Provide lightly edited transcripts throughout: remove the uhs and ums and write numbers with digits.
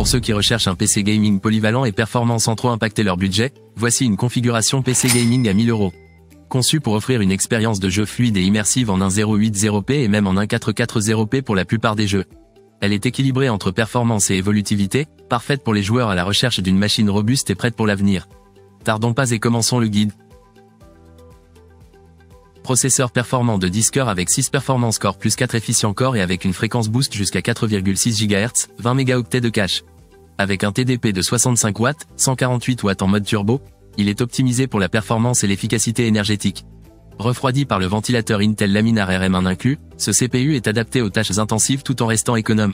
Pour ceux qui recherchent un PC gaming polyvalent et performant sans trop impacter leur budget, voici une configuration PC gaming à 1000 €. Conçue pour offrir une expérience de jeu fluide et immersive en 1.080p et même en 1.440p pour la plupart des jeux. Elle est équilibrée entre performance et évolutivité, parfaite pour les joueurs à la recherche d'une machine robuste et prête pour l'avenir. Tardons pas et commençons le guide. Processeur performant de 10 cœurs avec 6 performance core plus 4 efficient core et avec une fréquence boost jusqu'à 4,6 GHz, 20 mégaoctets de cache. Avec un TDP de 65 watts, 148 watts en mode turbo, il est optimisé pour la performance et l'efficacité énergétique. Refroidi par le ventilateur Intel Laminar RM1 inclus, ce CPU est adapté aux tâches intensives tout en restant économe.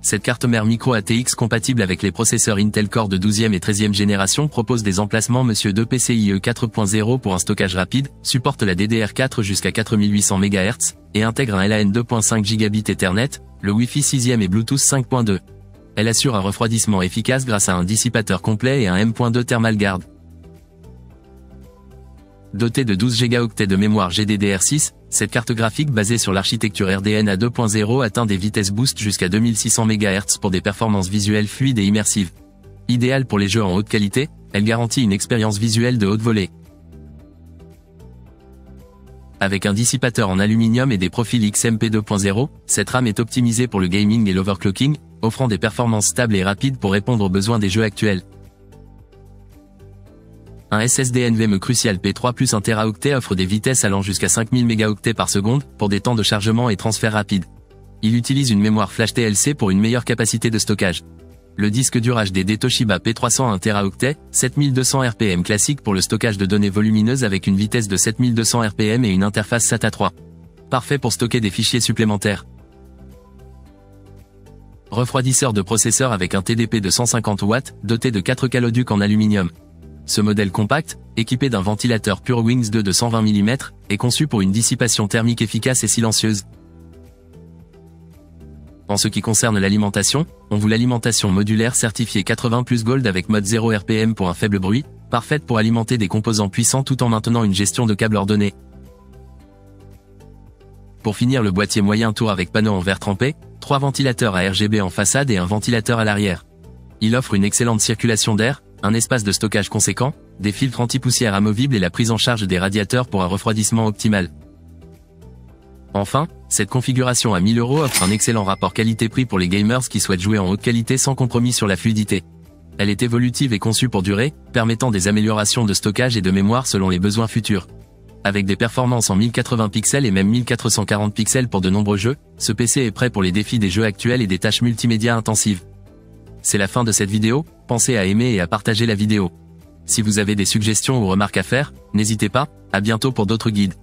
Cette carte mère micro ATX compatible avec les processeurs Intel Core de 12e et 13e génération propose des emplacements M.2 PCIe 4.0 pour un stockage rapide, supporte la DDR4 jusqu'à 4800 MHz, et intègre un LAN 2.5 Gigabit Ethernet, le Wi-Fi 6e et Bluetooth 5.2. Elle assure un refroidissement efficace grâce à un dissipateur complet et un M.2 Thermal Guard. Dotée de 12 Go de mémoire GDDR6, cette carte graphique basée sur l'architecture RDNA 2.0 atteint des vitesses boost jusqu'à 2600 MHz pour des performances visuelles fluides et immersives. Idéale pour les jeux en haute qualité, elle garantit une expérience visuelle de haute volée. Avec un dissipateur en aluminium et des profils XMP 2.0, cette RAM est optimisée pour le gaming et l'overclocking, offrant des performances stables et rapides pour répondre aux besoins des jeux actuels. Un SSD NVMe Crucial P3 plus 1 Teraoctet offre des vitesses allant jusqu'à 5000 mégaoctets par seconde, pour des temps de chargement et transfert rapide. Il utilise une mémoire flash TLC pour une meilleure capacité de stockage. Le disque dur HD Toshiba P300 1 Teraoctet, 7200 RPM classique pour le stockage de données volumineuses avec une vitesse de 7200 RPM et une interface SATA 3. Parfait pour stocker des fichiers supplémentaires. Refroidisseur de processeur avec un TDP de 150 watts, doté de 4 caloducs en aluminium. Ce modèle compact, équipé d'un ventilateur PureWings 2 de 120 mm, est conçu pour une dissipation thermique efficace et silencieuse. En ce qui concerne l'alimentation, on voit l'alimentation modulaire certifiée 80 plus Gold avec mode 0 RPM pour un faible bruit, parfaite pour alimenter des composants puissants tout en maintenant une gestion de câbles ordonnée. Pour finir, le boîtier moyen tour avec panneau en verre trempé, 3 ventilateurs à RGB en façade et un ventilateur à l'arrière. Il offre une excellente circulation d'air, un espace de stockage conséquent, des filtres anti-poussière amovibles et la prise en charge des radiateurs pour un refroidissement optimal. Enfin, cette configuration à 1000 € offre un excellent rapport qualité-prix pour les gamers qui souhaitent jouer en haute qualité sans compromis sur la fluidité. Elle est évolutive et conçue pour durer, permettant des améliorations de stockage et de mémoire selon les besoins futurs. Avec des performances en 1080 pixels et même 1440 pixels pour de nombreux jeux, ce PC est prêt pour les défis des jeux actuels et des tâches multimédia intensives. C'est la fin de cette vidéo, pensez à aimer et à partager la vidéo. Si vous avez des suggestions ou remarques à faire, n'hésitez pas, à bientôt pour d'autres guides.